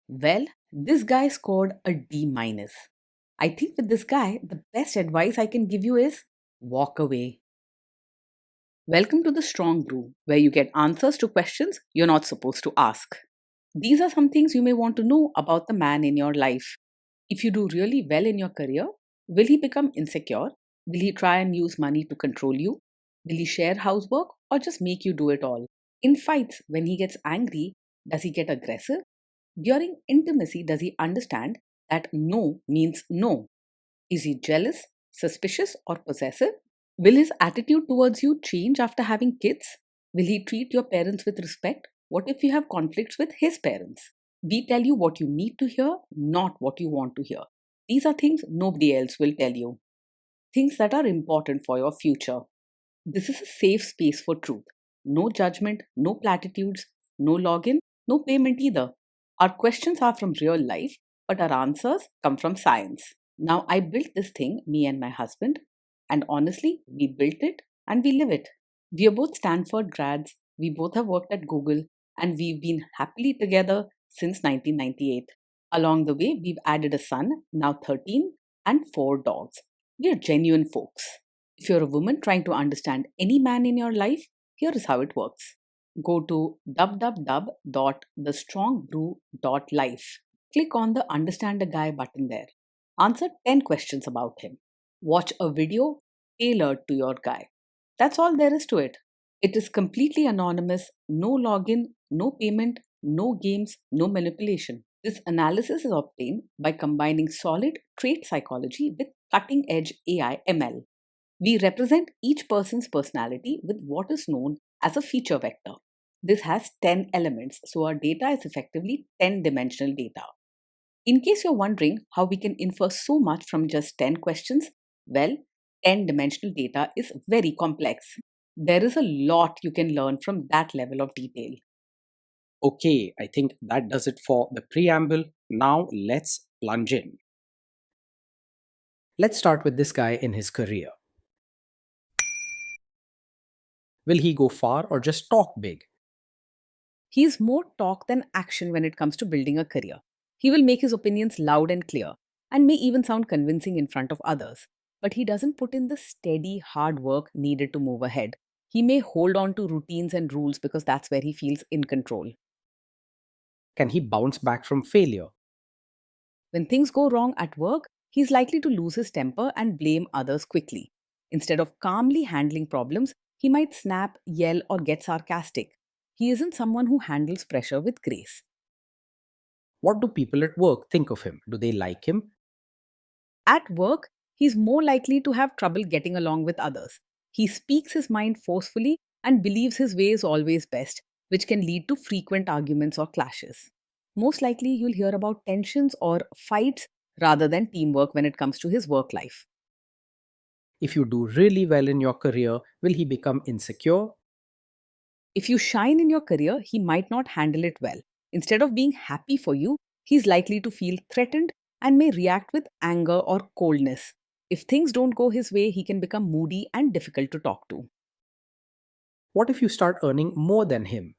Well, this guy scored a D minus. I think with this guy, the best advice I can give you is walk away. Welcome to the Strong Brew, where you get answers to questions you're not supposed to ask. These are some things you may want to know about the man in your life. If you do really well in your career, will he become insecure? Will he try and use money to control you? Will he share housework or just make you do it all? In fights, when he gets angry, does he get aggressive? During intimacy, does he understand that no means no? Is he jealous, suspicious, or possessive? Will his attitude towards you change after having kids? Will he treat your parents with respect? What if you have conflicts with his parents? We tell you what you need to hear, not what you want to hear. These are things nobody else will tell you, things that are important for your future. This is a safe space for truth. No judgment, no platitudes, no login, no payment either. Our questions are from real life, but our answers come from science. Now, I built this thing, me and my husband, and honestly, we built it and we live it. We are both Stanford grads, we both have worked at Google, and we've been happily together since 1998. Along the way, we've added a son, now 13, and 4 dogs. We are genuine folks. If you're a woman trying to understand any man in your life, here is how it works. Go to www.thestrongbrew.life. Click on the Understand a Guy button there. Answer 10 questions about him. Watch a video tailored to your guy. That's all there is to it. It is completely anonymous, no login, no payment, no games, no manipulation. This analysis is obtained by combining solid trait psychology with cutting edge AI ML. We represent each person's personality with what is known as a feature vector. This has 10 elements, so our data is effectively 10-dimensional data. In case you're wondering how we can infer so much from just 10 questions, well, 10-dimensional data is very complex. There is a lot you can learn from that level of detail. Okay, I think that does it for the preamble. Now let's plunge in. Let's start with this guy in his career. Will he go far or just talk big? He's more talk than action when it comes to building a career. He will make his opinions loud and clear, and may even sound convincing in front of others. But he doesn't put in the steady, hard work needed to move ahead. He may hold on to routines and rules because that's where he feels in control. Can he bounce back from failure? When things go wrong at work, he's likely to lose his temper and blame others quickly. Instead of calmly handling problems, he might snap, yell, or get sarcastic. He isn't someone who handles pressure with grace. What do people at work think of him? Do they like him? At work, he's more likely to have trouble getting along with others. He speaks his mind forcefully and believes his way is always best, which can lead to frequent arguments or clashes. Most likely, you'll hear about tensions or fights rather than teamwork when it comes to his work life. If you do really well in your career, will he become insecure? If you shine in your career, he might not handle it well. Instead of being happy for you, he's likely to feel threatened and may react with anger or coldness. If things don't go his way, he can become moody and difficult to talk to. What if you start earning more than him?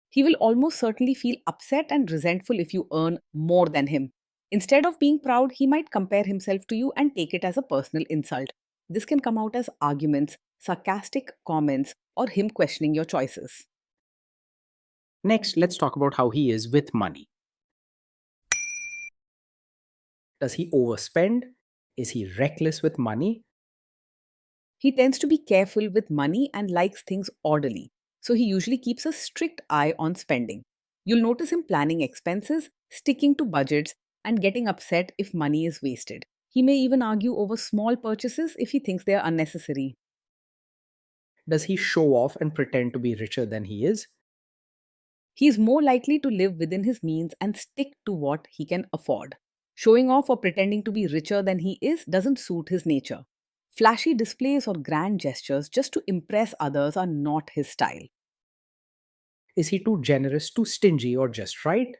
He will almost certainly feel upset and resentful if you earn more than him. Instead of being proud, he might compare himself to you and take it as a personal insult. This can come out as arguments, sarcastic comments, or him questioning your choices. Next, let's talk about how he is with money. Does he overspend? Is he reckless with money? He tends to be careful with money and likes things orderly, so he usually keeps a strict eye on spending. You'll notice him planning expenses, sticking to budgets, and getting upset if money is wasted. He may even argue over small purchases if he thinks they are unnecessary. Does he show off and pretend to be richer than he is? He is more likely to live within his means and stick to what he can afford. Showing off or pretending to be richer than he is doesn't suit his nature. Flashy displays or grand gestures just to impress others are not his style. Is he too generous, too stingy, or just right?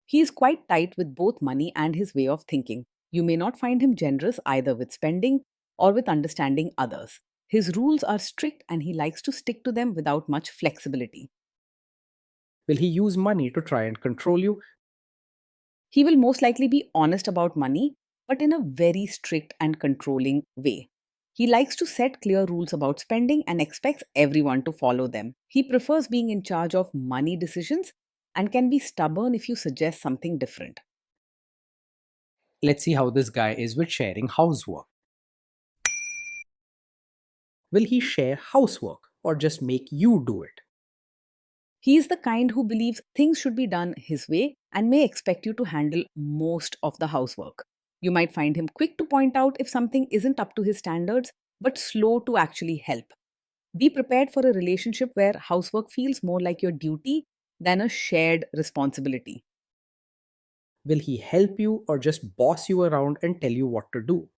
He is quite tight with both money and his way of thinking. You may not find him generous either with spending or with understanding others. His rules are strict and he likes to stick to them without much flexibility. Will he use money to try and control you? He will most likely be honest about money, but in a very strict and controlling way. He likes to set clear rules about spending and expects everyone to follow them. He prefers being in charge of money decisions and can be stubborn if you suggest something different. Let's see how this guy is with sharing housework. Will he share housework or just make you do it? He is the kind who believes things should be done his way and may expect you to handle most of the housework. You might find him quick to point out if something isn't up to his standards, but slow to actually help. Be prepared for a relationship where housework feels more like your duty than a shared responsibility. Will he help you or just boss you around and tell you what to do?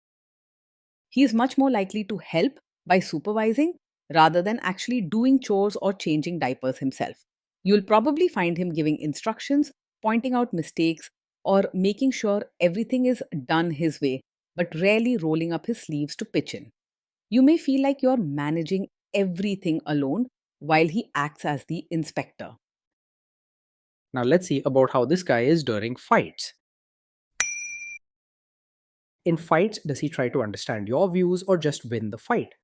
He is much more likely to help by supervising rather than actually doing chores or changing diapers himself. You'll probably find him giving instructions, pointing out mistakes, or making sure everything is done his way, but rarely rolling up his sleeves to pitch in. You may feel like you're managing everything alone while he acts as the inspector. Now let's see about how this guy is during fights. In fights, does he try to understand your views or just win the fight?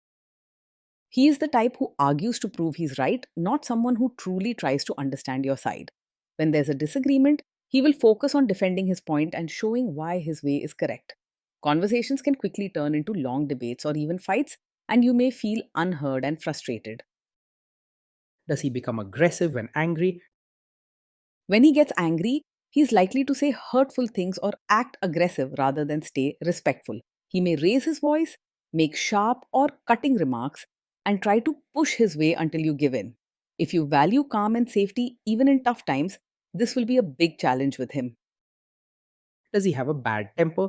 He is the type who argues to prove he's right, not someone who truly tries to understand your side. When there's a disagreement, he will focus on defending his point and showing why his way is correct. Conversations can quickly turn into long debates or even fights, and you may feel unheard and frustrated. Does he become aggressive when angry? When he gets angry, he is likely to say hurtful things or act aggressive rather than stay respectful. He may raise his voice, make sharp or cutting remarks, and try to push his way until you give in. If you value calm and safety even in tough times, this will be a big challenge with him. Does he have a bad temper?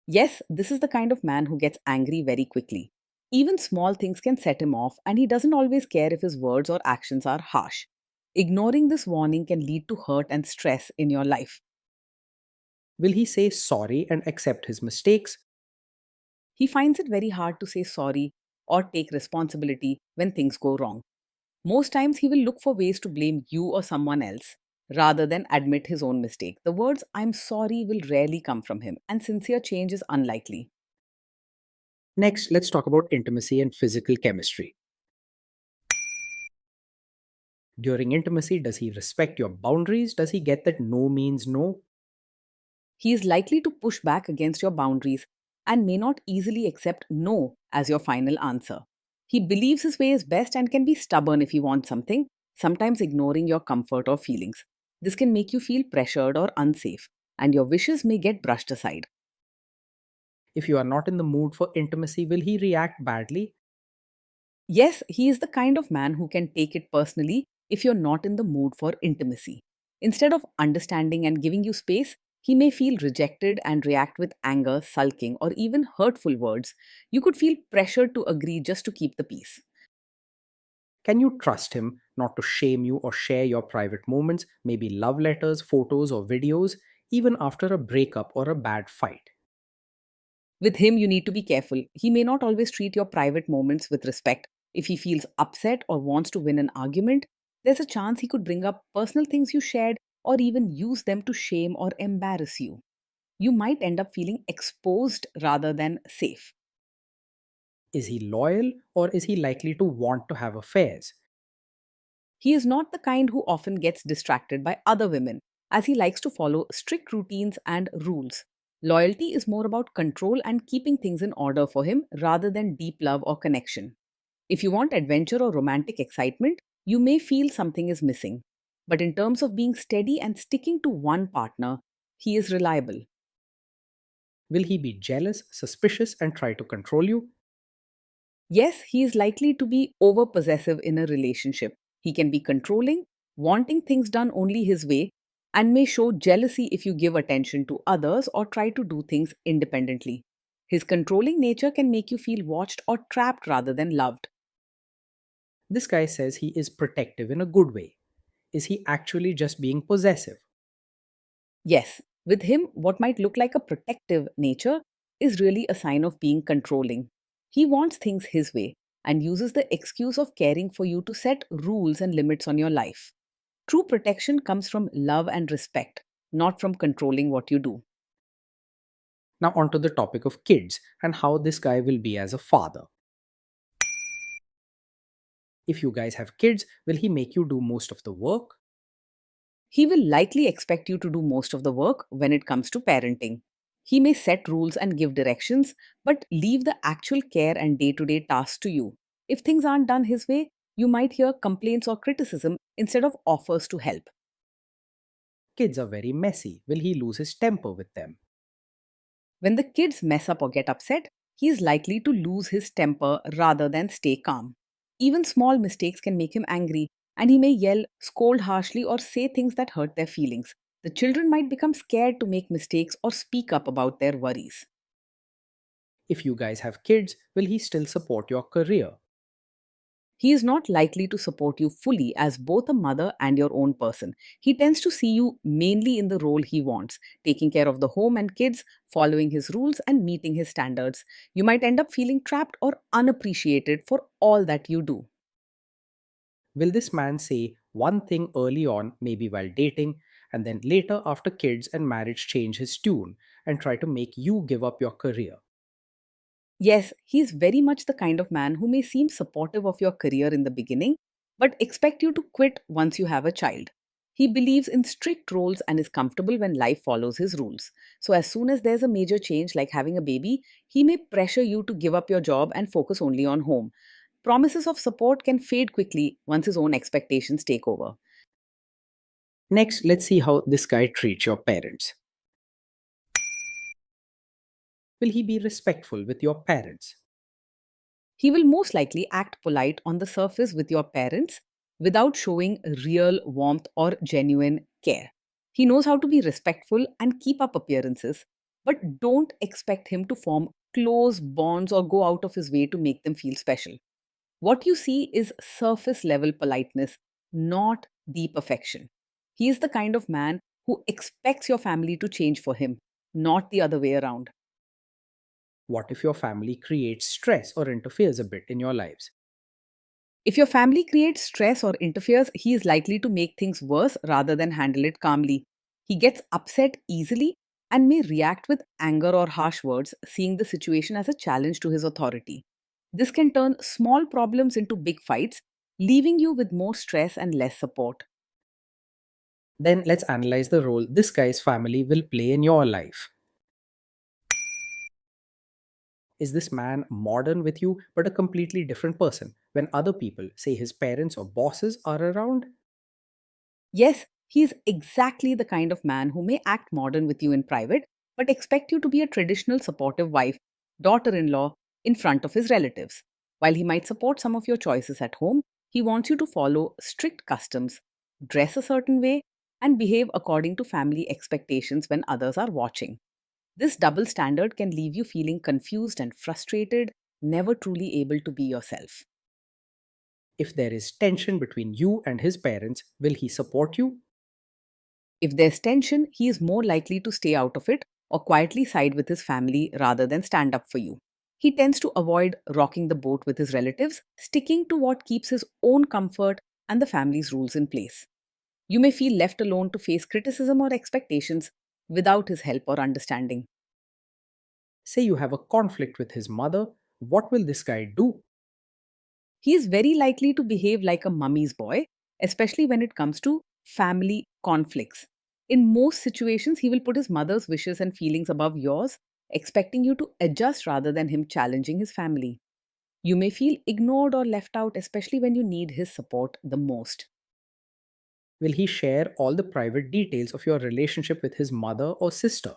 Yes, this is the kind of man who gets angry very quickly. Even small things can set him off, and he doesn't always care if his words or actions are harsh. Ignoring this warning can lead to hurt and stress in your life. Will he say sorry and accept his mistakes? He finds it very hard to say sorry or take responsibility when things go wrong. Most times, he will look for ways to blame you or someone else rather than admit his own mistake. The words "I'm sorry" will rarely come from him, and sincere change is unlikely. Next, let's talk about intimacy and physical chemistry. During intimacy, does he respect your boundaries? Does he get that no means no? He is likely to push back against your boundaries and may not easily accept no as your final answer. He believes his way is best and can be stubborn if he wants something, sometimes ignoring your comfort or feelings. This can make you feel pressured or unsafe, and your wishes may get brushed aside. If you are not in the mood for intimacy, will he react badly? Yes, he is the kind of man who can take it personally if you're not in the mood for intimacy. Instead of understanding and giving you space, he may feel rejected and react with anger, sulking, or even hurtful words. You could feel pressured to agree just to keep the peace. Can you trust him not to shame you or share your private moments, maybe love letters, photos, or videos, even after a breakup or a bad fight? With him, you need to be careful. He may not always treat your private moments with respect. If he feels upset or wants to win an argument, there's a chance he could bring up personal things you shared or even use them to shame or embarrass you. You might end up feeling exposed rather than safe. Is he loyal or is he likely to want to have affairs? He is not the kind who often gets distracted by other women, as he likes to follow strict routines and rules. Loyalty is more about control and keeping things in order for him rather than deep love or connection. If you want adventure or romantic excitement, you may feel something is missing. But in terms of being steady and sticking to one partner, he is reliable. Will he be jealous, suspicious, and try to control you? Yes, he is likely to be over possessive in a relationship. He can be controlling, wanting things done only his way, and may show jealousy if you give attention to others or try to do things independently. His controlling nature can make you feel watched or trapped rather than loved. This guy says he is protective in a good way. Is he actually just being possessive? Yes, with him, what might look like a protective nature is really a sign of being controlling. He wants things his way and uses the excuse of caring for you to set rules and limits on your life. True protection comes from love and respect, not from controlling what you do. Now, onto the topic of kids and how this guy will be as a father. If you guys have kids, will he make you do most of the work? He will likely expect you to do most of the work when it comes to parenting. He may set rules and give directions, but leave the actual care and day to day tasks to you. If things aren't done his way, you might hear complaints or criticism instead of offers to help. Kids are very messy. Will he lose his temper with them? When the kids mess up or get upset, he is likely to lose his temper rather than stay calm. Even small mistakes can make him angry, and he may yell, scold harshly, or say things that hurt their feelings. The children might become scared to make mistakes or speak up about their worries. If you guys have kids, will he still support your career? He is not likely to support you fully as both a mother and your own person. He tends to see you mainly in the role he wants, taking care of the home and kids, following his rules, and meeting his standards. You might end up feeling trapped or unappreciated for all that you do. Will this man say one thing early on, maybe while dating, and then later after kids and marriage change his tune and try to make you give up your career? Yes, he is very much the kind of man who may seem supportive of your career in the beginning, but expect you to quit once you have a child. He believes in strict rules and is comfortable when life follows his rules. So, as soon as there's a major change like having a baby, he may pressure you to give up your job and focus only on home. Promises of support can fade quickly once his own expectations take over. Next, let's see how this guy treats your parents. Will he be respectful with your parents? He will most likely act polite on the surface with your parents without showing real warmth or genuine care. He knows how to be respectful and keep up appearances, but don't expect him to form close bonds or go out of his way to make them feel special. What you see is surface level politeness, not deep affection. He is the kind of man who expects your family to change for him, not the other way around. What if your family creates stress or interferes a bit in your lives? If your family creates stress or interferes, he is likely to make things worse rather than handle it calmly. He gets upset easily and may react with anger or harsh words, seeing the situation as a challenge to his authority. This can turn small problems into big fights, leaving you with more stress and less support. Then let's analyze the role this guy's family will play in your life. Is this man modern with you but a completely different person when other people, say his parents or bosses, are around? Yes, he is exactly the kind of man who may act modern with you in private, but expect you to be a traditional supportive wife, daughter in law, in front of his relatives. While he might support some of your choices at home, he wants you to follow strict customs, dress a certain way, and behave according to family expectations when others are watching. This double standard can leave you feeling confused and frustrated, never truly able to be yourself. If there is tension between you and his parents, will he support you? If there's tension, he is more likely to stay out of it or quietly side with his family rather than stand up for you. He tends to avoid rocking the boat with his relatives, sticking to what keeps his own comfort and the family's rules in place. You may feel left alone to face criticism or expectations without his help or understanding. Say you have a conflict with his mother, what will this guy do? He is very likely to behave like a mummy's boy, especially when it comes to family conflicts. In most situations, he will put his mother's wishes and feelings above yours, expecting you to adjust rather than him challenging his family. You may feel ignored or left out, especially when you need his support the most. Will he share all the private details of your relationship with his mother or sister?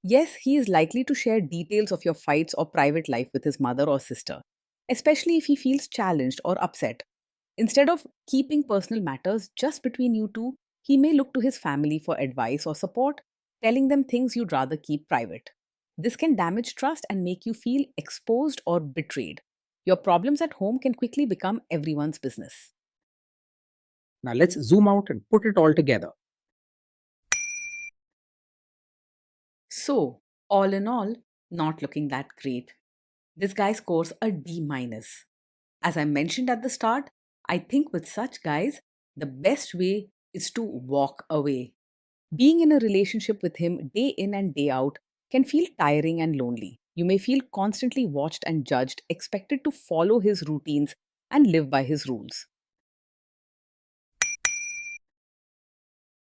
Yes, he is likely to share details of your fights or private life with his mother or sister, especially if he feels challenged or upset. Instead of keeping personal matters just between you two, he may look to his family for advice or support, telling them things you'd rather keep private. This can damage trust and make you feel exposed or betrayed. Your problems at home can quickly become everyone's business. Now let's zoom out and put it all together. So, all in all, not looking that great. This guy scores a D minus. As I mentioned at the start, I think with such guys, The best way is to walk away. Being in a relationship with him day in and day out can feel tiring and lonely. You may feel constantly watched and judged, expected to follow his routines and live by his rules.